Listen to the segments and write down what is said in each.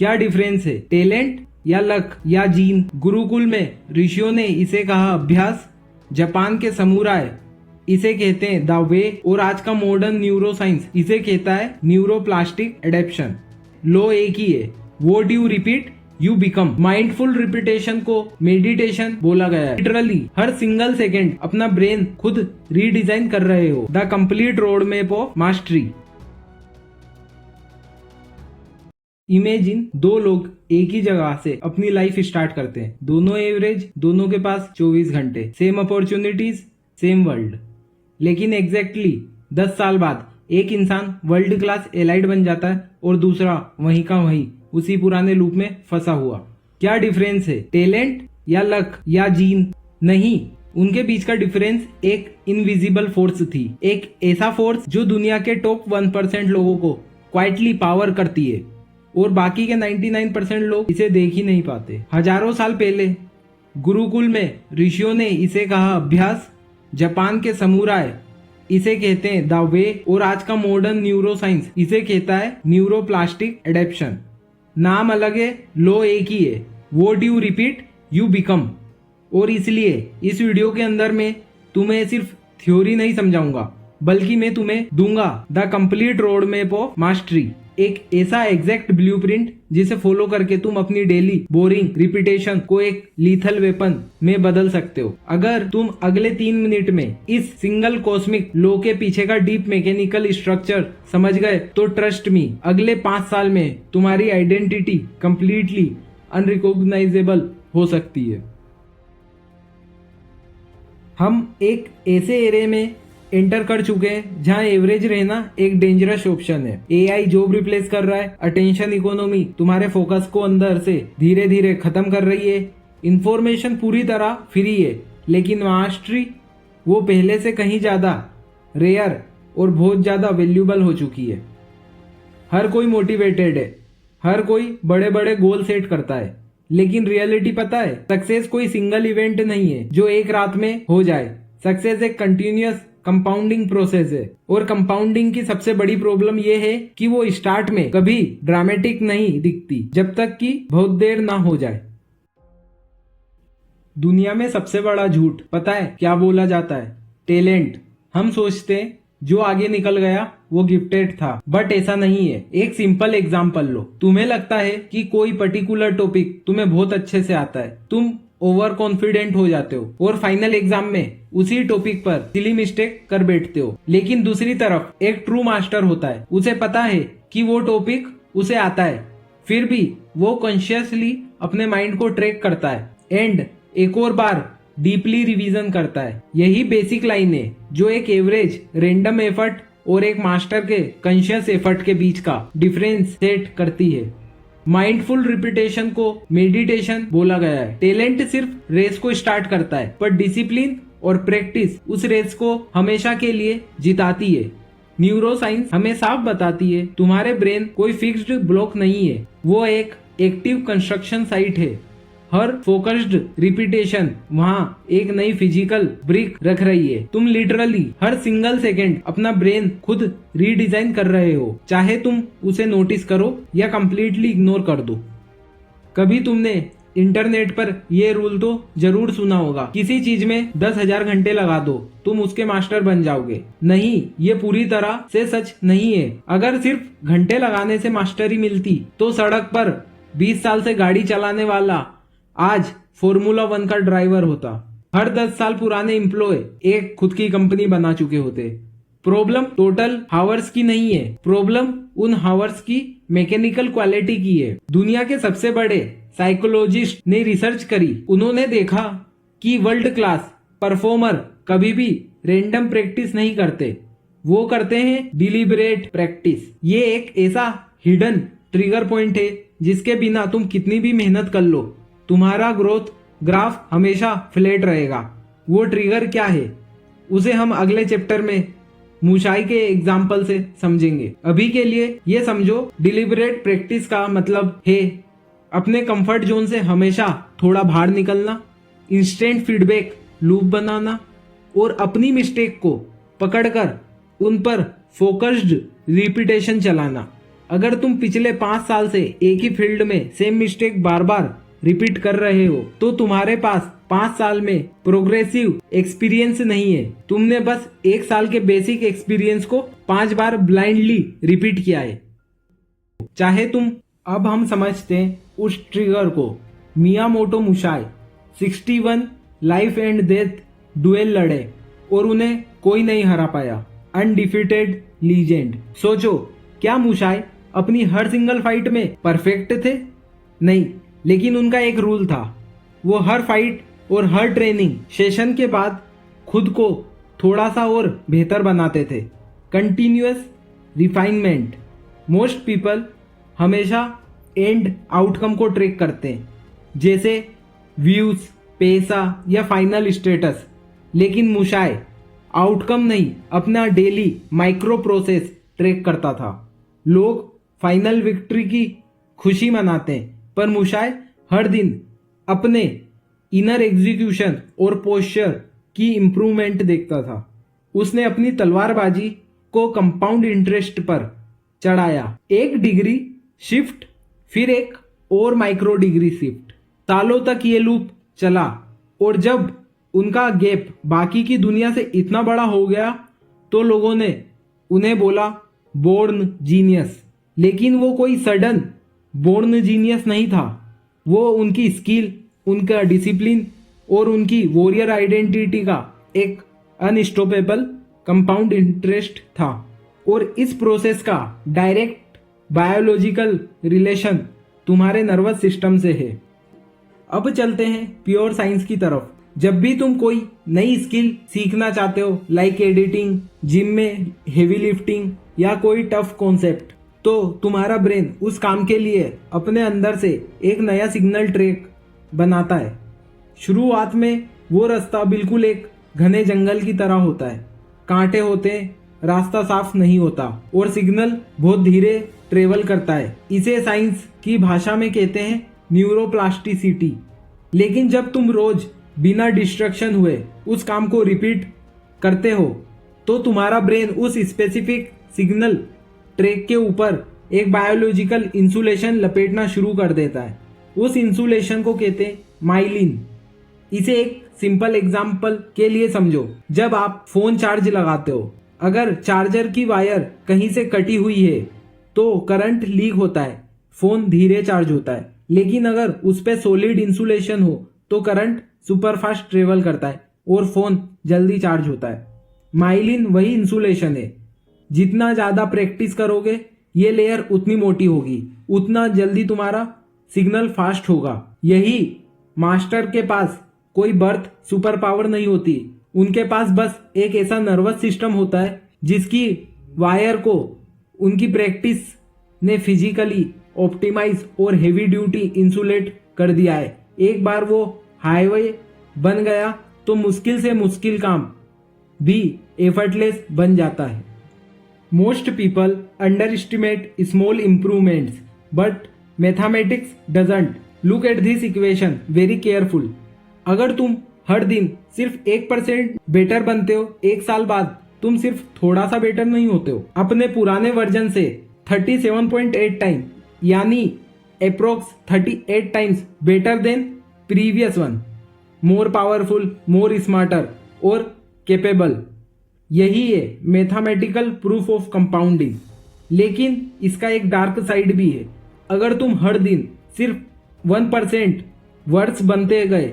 क्या डिफरेंस है, टैलेंट या लक या जीन? गुरुकुल में ऋषियों ने इसे कहा अभ्यास, जापान के समुराय इसे कहते हैं द वे, और आज का मॉडर्न न्यूरो साइंस इसे कहता है न्यूरोप्लास्टिक एडेप्शन। लो एक ही है, what you repeat you become. Mindful repetition को मेडिटेशन बोला गया है। लिटरली हर सिंगल सेकेंड अपना ब्रेन खुद रीडिजाइन कर रहे हो। The complete road map of mastery. Imagine दो लोग एक ही जगह से अपनी लाइफ स्टार्ट करते हैं, दोनों एवरेज, दोनों के पास 24 घंटे, सेम अपॉर्चुनिटीज, सेम वर्ल्ड। लेकिन एग्जैक्टली 10 साल बाद एक इंसान वर्ल्ड क्लास एलाइड बन जाता है और दूसरा वहीं का वहीं उसी पुराने लूप में फंसा हुआ। क्या डिफरेंस है, टैलेंट या लक या जीन? नहीं, उनके बीच का डिफरेंस एक इनविजिबल फोर्स थी। एक ऐसा फोर्स जो दुनिया के टॉप 1% लोगों को क्वाइटली पावर करती है और बाकी के 99% लोग इसे देख ही नहीं पाते। हजारों साल पहले गुरुकुल में ऋषियों ने इसे कहा अभ्यास, जापान के समुराय इसे कहते हैं द वे, और आज का मॉडर्न न्यूरो साइंस इसे कहता है न्यूरोप्लास्टिक एडेप्शन। नाम अलग है, लो एक ही है, what you repeat you become. और इसलिए इस वीडियो के अंदर मैं तुम्हें सिर्फ थ्योरी नहीं समझाऊंगा, बल्कि मैं तुम्हें दूंगा the complete road map of mastery. एक ऐसा एग्जैक्ट ब्लूप्रिंट जिसे फॉलो करके तुम अपनी डेली बोरिंग रिपीटेशन को एक लीथल वेपन में बदल सकते हो। अगर तुम अगले 3 मिनट में इस सिंगल कॉस्मिक लॉ के पीछे का डीप मैकेनिकल स्ट्रक्चर समझ गए तो ट्रस्ट मी, अगले 5 साल में तुम्हारी आइडेंटिटी कंप्लीटली अनरिकॉग्नाइजेबल हो सकती है। हम एक ऐसे एरिया में एंटर कर चुके हैं जहां एवरेज रहना एक डेंजरस ऑप्शन है। एआई जॉब रिप्लेस कर रहा है, अटेंशन इकोनॉमी तुम्हारे फोकस को अंदर से धीरे धीरे खत्म कर रही है, इंफॉर्मेशन पूरी तरह फ्री है, लेकिन मास्टरी वो पहले से कहीं ज्यादा रेयर और बहुत ज्यादा वैल्यूबल हो चुकी है। हर कोई मोटिवेटेड है, हर कोई बड़े बड़े गोल सेट करता है, लेकिन रियलिटी पता है, सक्सेस कोई सिंगल इवेंट नहीं है जो एक रात में हो जाए। सक्सेस एक कंटिन्यूअस कंपाउंडिंग प्रोसेस है, और कंपाउंडिंग की सबसे बड़ी प्रॉब्लम यह है कि वो स्टार्ट में कभी ड्रामेटिक नहीं दिखती जब तक कि बहुत देर ना हो जाए। दुनिया में सबसे बड़ा झूठ पता है क्या बोला जाता है? टैलेंट। हम सोचते हैं जो आगे निकल गया वो गिफ्टेड था, बट ऐसा नहीं है। एक सिंपल एग्जांपल लो, तुम्हें लगता है कि कोई पर्टिकुलर टॉपिक तुम्हें बहुत अच्छे से आता है, तुम ओवर कॉन्फिडेंट हो जाते हो और फाइनल एग्जाम में उसी टॉपिक पर सिली मिस्टेक कर बैठते हो। लेकिन दूसरी तरफ एक ट्रू मास्टर होता है, उसे पता है कि वो टॉपिक उसे आता है, फिर भी वो कॉन्शियसली अपने माइंड को ट्रैक करता है एंड एक और बार डीपली रिवीजन करता है। यही बेसिक लाइन है जो एक एवरेज रैंडम एफर्ट और एक मास्टर के कॉन्शियस एफर्ट के बीच का डिफरेंस सेट करती है। माइंडफुल रिपीटेशन को मेडिटेशन बोला गया है। टैलेंट सिर्फ रेस को स्टार्ट करता है, पर डिसिप्लिन और प्रैक्टिस उस रेस को हमेशा के लिए जिताती है। न्यूरो साइंस हमें साफ बताती है तुम्हारे ब्रेन कोई फिक्स्ड ब्लॉक नहीं है, वो एक एक्टिव कंस्ट्रक्शन साइट है। हर फोकस्ड रिपीटेशन वहाँ एक नई फिजिकल ब्रिक रख रही है। तुम लिटरली हर सिंगल सेकेंड अपना ब्रेन खुद रीडिजाइन कर रहे हो, चाहे तुम उसे नोटिस करो या कंप्लीटली इग्नोर कर दो। कभी तुमने इंटरनेट पर यह रूल तो जरूर सुना होगा, किसी चीज में 10,000 घंटे लगा दो तुम उसके मास्टर बन जाओगे। नहीं, ये पूरी तरह से सच नहीं है। अगर सिर्फ घंटे लगाने से मास्टरी मिलती तो सड़क पर 20 साल से गाड़ी चलाने वाला आज फॉर्मूला 1 का ड्राइवर होता। हर 10 साल पुराने एम्प्लॉय एक खुद की कंपनी बना चुके होते। प्रॉब्लम टोटल हावर्स की नहीं है, प्रॉब्लम उन हावर्स की मैकेनिकल क्वालिटी की है। दुनिया के सबसे बड़े साइकोलॉजिस्ट ने रिसर्च करी, उन्होंने देखा कि वर्ल्ड क्लास परफॉर्मर कभी भी रैंडम प्रैक्टिस नहीं करते, वो करते हैं डिलिबरेट प्रैक्टिस। ये एक ऐसा हिडन ट्रिगर पॉइंट है जिसके बिना तुम कितनी भी मेहनत कर लो तुम्हारा ग्रोथ ग्राफ हमेशा फ्लैट रहेगा। वो ट्रिगर क्या है उसे हम अगले चैप्टर में मुशाई के एग्जाम्पल से समझेंगे। अभी के लिए ये समझो, डिलिबरेट प्रैक्टिस का मतलब है अपने कंफर्ट जोन से हमेशा थोड़ा बाहर निकलना, इंस्टेंट फीडबैक लूप बनाना और अपनी मिस्टेक को पकड़कर उन पर फोकस्ड रिपीटेशन चलाना। अगर तुम पिछले 5 साल से एक ही फील्ड में सेम मिस्टेक बार बार रिपीट कर रहे हो तो तुम्हारे पास 5 साल में प्रोग्रेसिव एक्सपीरियंस नहीं है। तुमने बस 1 साल के बेसिक एक्सपीरियंस को 5 बार ब्लाइंडली रिपीट किया है। चाहे तुम अब हम समझते हैं उस ट्रिगर को। Miyamoto Musashi 61 life and death duel लड़े और उन्हें कोई नहीं हरा पाया। Undefeated legend. सोचो, क्या मुसाई अपनी हर सिंगल फाइट में परफेक्ट थे? नहीं, लेकिन उनका एक रूल था। वो हर फाइट और हर ट्रेनिंग सेशन के बाद खुद को थोड़ा सा और बेहतर बनाते थे। Continuous refinement. मोस्ट पीपल हमेशा एंड आउटकम को ट्रैक करते हैं, जैसे व्यूज, पैसा या फाइनल स्टेटस, लेकिन मुसाई आउटकम नहीं, अपना डेली माइक्रो प्रोसेस ट्रैक करता था। लोग फाइनल विक्ट्री की खुशी मनाते हैं, पर मुसाई हर दिन अपने इनर एग्जीक्यूशन और पोस्चर की इंप्रूवमेंट देखता था। उसने अपनी तलवारबाजी को कंपाउंड इंटरेस्ट पर चढ़ाया। 1 डिग्री शिफ्ट, फिर एक और माइक्रो डिग्री शिफ्ट। सालों तक ये लूप चला और जब उनका गैप बाकी की दुनिया से इतना बड़ा हो गया तो लोगों ने उन्हें बोला बोर्न जीनियस। लेकिन वो कोई सडन बोर्न जीनियस नहीं था। वो उनकी स्किल, उनका डिसिप्लिन और उनकी वॉरियर आइडेंटिटी का एक अनस्टॉपेबल कंपाउंड इंटरेस्ट था। और इस प्रोसेस का डायरेक्ट बायोलॉजिकल रिलेशन तुम्हारे नर्वस सिस्टम से है। अब चलते हैं प्योर साइंस की तरफ। जब भी तुम कोई नई स्किल सीखना चाहते हो, लाइक एडिटिंग, जिम में हेवी लिफ्टिंग या कोई टफ कॉन्सेप्ट, तो तुम्हारा ब्रेन उस काम के लिए अपने अंदर से एक नया सिग्नल ट्रैक बनाता है। शुरुआत में वो रास्ता बिल्कुल एक घने जंगल की तरह होता है। कांटे होते हैं, रास्ता साफ नहीं होता और सिग्नल बहुत धीरे ट्रेवल करता है। इसे साइंस की भाषा में कहते हैं न्यूरोप्लास्टिसिटी। लेकिन जब तुम रोज बिना डिस्ट्रक्शन हुए उस काम को रिपीट करते हो तो तुम्हारा ब्रेन उस स्पेसिफिक सिग्नल ट्रैक के ऊपर एक बायोलॉजिकल इंसुलेशन लपेटना शुरू कर देता है। उस इंसुलेशन को कहते हैं माइलिन। इसे एक सिंपल एग्जाम्पल के लिए समझो। जब आप फोन चार्ज लगाते हो, अगर चार्जर की वायर कहीं से कटी हुई है तो करंट लीक होता है, फोन धीरे चार्ज होता है। लेकिन अगर उस पर सॉलिड इंसुलेशन हो तो करंट सुपर फास्ट ट्रेवल करता है और फोन जल्दी चार्ज होता है। माइलिन वही इंसुलेशन है। जितना ज्यादा प्रैक्टिस करोगे ये लेयर उतनी मोटी होगी, उतना जल्दी तुम्हारा सिग्नल फास्ट होगा। यही मास्टर के पास कोई बर्थ सुपर पावर नहीं होती। उनके पास बस एक ऐसा नर्वस सिस्टम होता है जिसकी वायर को उनकी प्रैक्टिस ने फिजिकली ऑप्टिमाइज और हेवी ड्यूटी इंसुलेट कर दिया है। एक बार वो हाईवे बन गया तो मुश्किल से मुश्किल काम भी एफर्टलेस बन जाता है। Most people under estimate small improvements but mathematics doesn't look at this equation very careful. अगर तुम हर दिन सिर्फ 1% बेटर बनते हो, 1 साल बाद तुम सिर्फ थोड़ा सा बेटर नहीं होते हो, अपने पुराने वर्जन से 37.8 टाइम यानी approx 38 times better than previous one, more powerful, मोर स्मार्टर और कैपेबल। यही है मैथमेटिकल प्रूफ ऑफ कंपाउंडिंग। लेकिन इसका एक डार्क साइड भी है। अगर तुम हर दिन सिर्फ 1% वर्ड्स बनते गए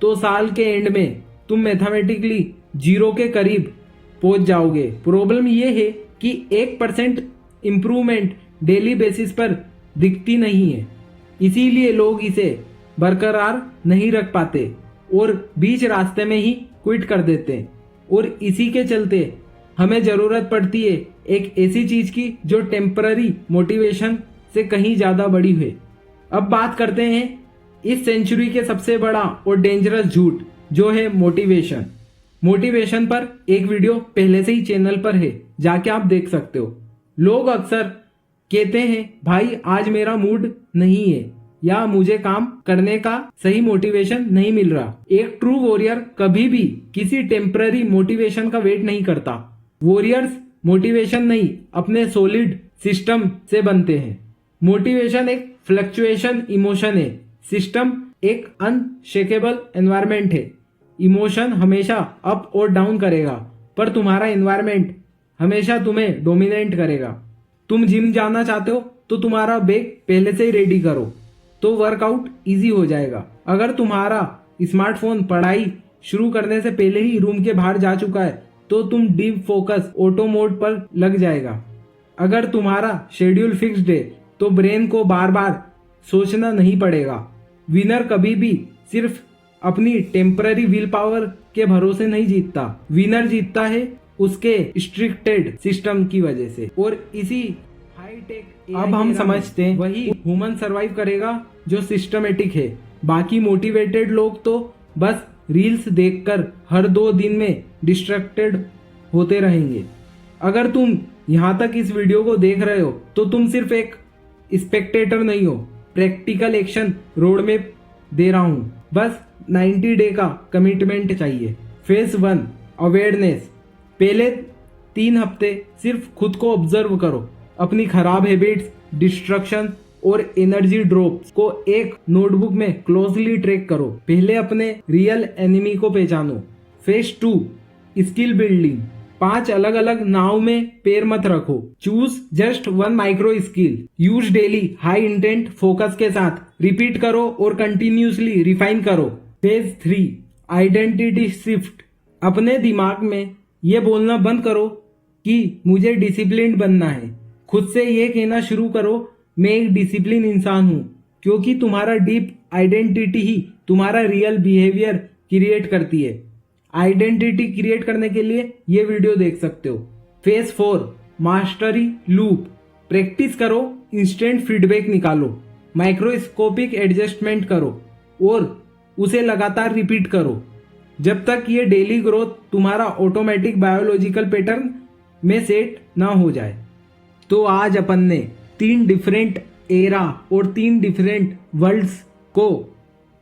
तो साल के एंड में तुम मैथमेटिकली 0 के करीब पहुंच जाओगे। प्रॉब्लम यह है कि 1% इम्प्रूवमेंट डेली बेसिस पर दिखती नहीं है, इसीलिए लोग इसे बरकरार नहीं रख पाते और बीच रास्ते में ही क्विट कर देते हैं। और इसी के चलते हमें जरूरत पड़ती है एक ऐसी चीज की जो टेम्पररी मोटिवेशन से कहीं ज्यादा बड़ी है। अब बात करते हैं इस सेंचुरी के सबसे बड़ा और डेंजरस झूठ, जो है मोटिवेशन। मोटिवेशन पर एक वीडियो पहले से ही चैनल पर है, जाके आप देख सकते हो। लोग अक्सर कहते हैं भाई आज मेरा मूड नहीं है या मुझे काम करने का सही मोटिवेशन नहीं मिल रहा। एक ट्रू वॉरियर कभी भी किसी टेम्पररी मोटिवेशन का वेट नहीं करता। वॉरियर्स मोटिवेशन नहीं, अपने सॉलिड सिस्टम से बनते हैं। मोटिवेशन एक फ्लक्चुएशन इमोशन है, सिस्टम एक अनशेकेबल एनवायरमेंट है। इमोशन हमेशा अप और डाउन करेगा, पर तुम्हारा एनवायरमेंट हमेशा तुम्हें डोमिनेट करेगा। तुम जिम जाना चाहते हो तो तुम्हारा बैग पहले से ही रेडी करो, तो वर्कआउट इजी हो जाएगा। अगर तुम्हारा स्मार्टफोन पढ़ाई शुरू करने से पहले ही रूम के बाहर जा चुका है तो तुम डीप फोकस ऑटो मोड पर लग जाएगा। अगर तुम्हारा शेड्यूल फिक्स्ड है तो ब्रेन को बार बार सोचना नहीं पड़ेगा। विनर कभी भी सिर्फ अपनी टेम्पररी विल पावर के भरोसे नहीं जीतता, विनर जीतता है उसके स्ट्रिक्टेड सिस्टम की वजह से। और इसी हाई टेक अब हम समझते हैं वही ह्यूमन सरवाइव करेगा जो सिस्टमेटिक है। बाकी मोटिवेटेड लोग तो बस रील्स देखकर हर 2 दिन में डिस्ट्रैक्टेड होते रहेंगे। अगर तुम यहाँ तक इस वीडियो को देख रहे हो तो तुम सिर्फ एक स्पेक्टेटर नहीं हो, प्रैक्टिकल एक्शन रोड मैप दे रहा हूँ। बस 90 डे का कमिटमेंट चाहिए। Phase 1 awareness. पहले 3 हफ्ते सिर्फ खुद को ऑब्जर्व करो, अपनी खराब हैबिट्स, डिस्ट्रक्शन और एनर्जी ड्रॉप्स को एक नोटबुक में क्लोजली ट्रैक करो। पहले अपने रियल एनिमी को पहचानो। Phase 2 skill building. 5 अलग अलग नाव में पैर मत रखो, choose just 1 micro skill, use daily high intent focus के साथ, रिपीट करो और कंटिन्यूसली रिफाइन करो। Phase 3 identity shift. अपने दिमाग में ये बोलना बंद करो कि मुझे डिसिप्लिन्ड बनना है। खुद से ये कहना शुरू करो, मैं एक डिसिप्लिन इंसान हूँ, क्योंकि तुम्हारा डीप आइडेंटिटी ही तुम्हारा रियल बिहेवियर क्रिएट करती है। आइडेंटिटी क्रिएट करने के लिए ये वीडियो देख सकते हो। Phase 4 mastery loop. प्रैक्टिस करो, इंस्टेंट फीडबैक निकालो, माइक्रोस्कोपिक एडजस्टमेंट करो और उसे लगातार रिपीट करो जब तक ये डेली ग्रोथ तुम्हारा ऑटोमेटिक बायोलॉजिकल पैटर्न में सेट ना हो जाए। तो आज अपन ने 3 डिफरेंट एरा और 3 डिफरेंट वर्ल्ड्स को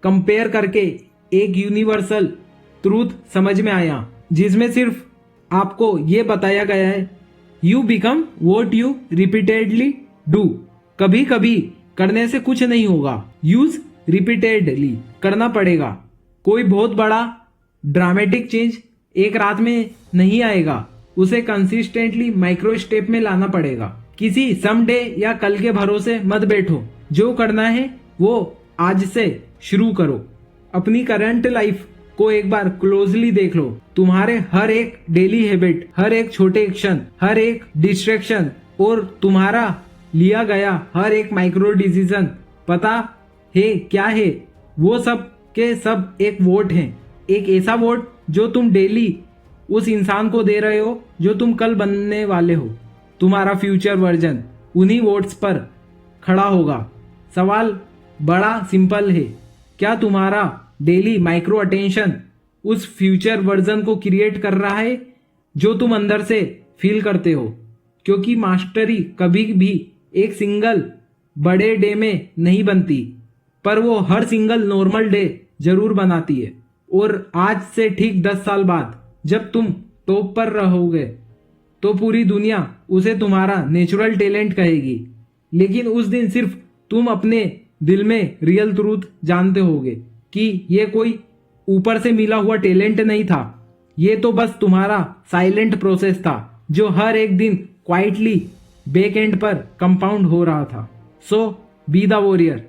कंपेयर करके एक यूनिवर्सल ट्रूथ समझ में आया, जिसमें सिर्फ आपको ये बताया गया है, you become what you repeatedly do. कभी कभी करने से कुछ नहीं होगा, यूज रिपीटेडली करना पड़ेगा। कोई बहुत बड़ा ड्रामेटिक चेंज एक रात में नहीं आएगा, उसे कंसिस्टेंटली माइक्रो स्टेप में लाना पड़ेगा। किसी समडे या कल के भरोसे मत बैठो, जो करना है वो आज से शुरू करो। अपनी करंट लाइफ को एक बार क्लोजली देख लो। तुम्हारे हर एक डेली हैबिट, हर एक छोटे एक्शन, हर एक डिस्ट्रैक्शन और तुम्हारा लिया गया हर एक माइक्रो डिसीजन पता है क्या है? वो सब के सब एक वोट हैं। एक ऐसा वोट जो तुम डेली उस इंसान को दे रहे हो जो तुम कल बनने वाले हो। तुम्हारा फ्यूचर वर्जन उन्हीं वोट्स पर खड़ा होगा। सवाल बड़ा सिंपल है, क्या तुम्हारा डेली माइक्रो अटेंशन उस फ्यूचर वर्जन को क्रिएट कर रहा है जो तुम अंदर से फील करते हो? क्योंकि मास्टरी कभी भी एक सिंगल बड़े डे में नहीं बनती, पर वो हर सिंगल नॉर्मल डे जरूर बनाती है। और आज से ठीक 10 साल बाद जब तुम टॉप पर रहोगे तो पूरी दुनिया उसे तुम्हारा नेचुरल टैलेंट कहेगी, लेकिन उस दिन सिर्फ तुम अपने दिल में रियल ट्रूथ जानते होगे कि ये कोई ऊपर से मिला हुआ टैलेंट नहीं था, ये तो बस तुम्हारा साइलेंट प्रोसेस था जो हर एक दिन क्वाइटली बैक एंड पर कंपाउंड हो रहा था। सो बी द वॉरियर।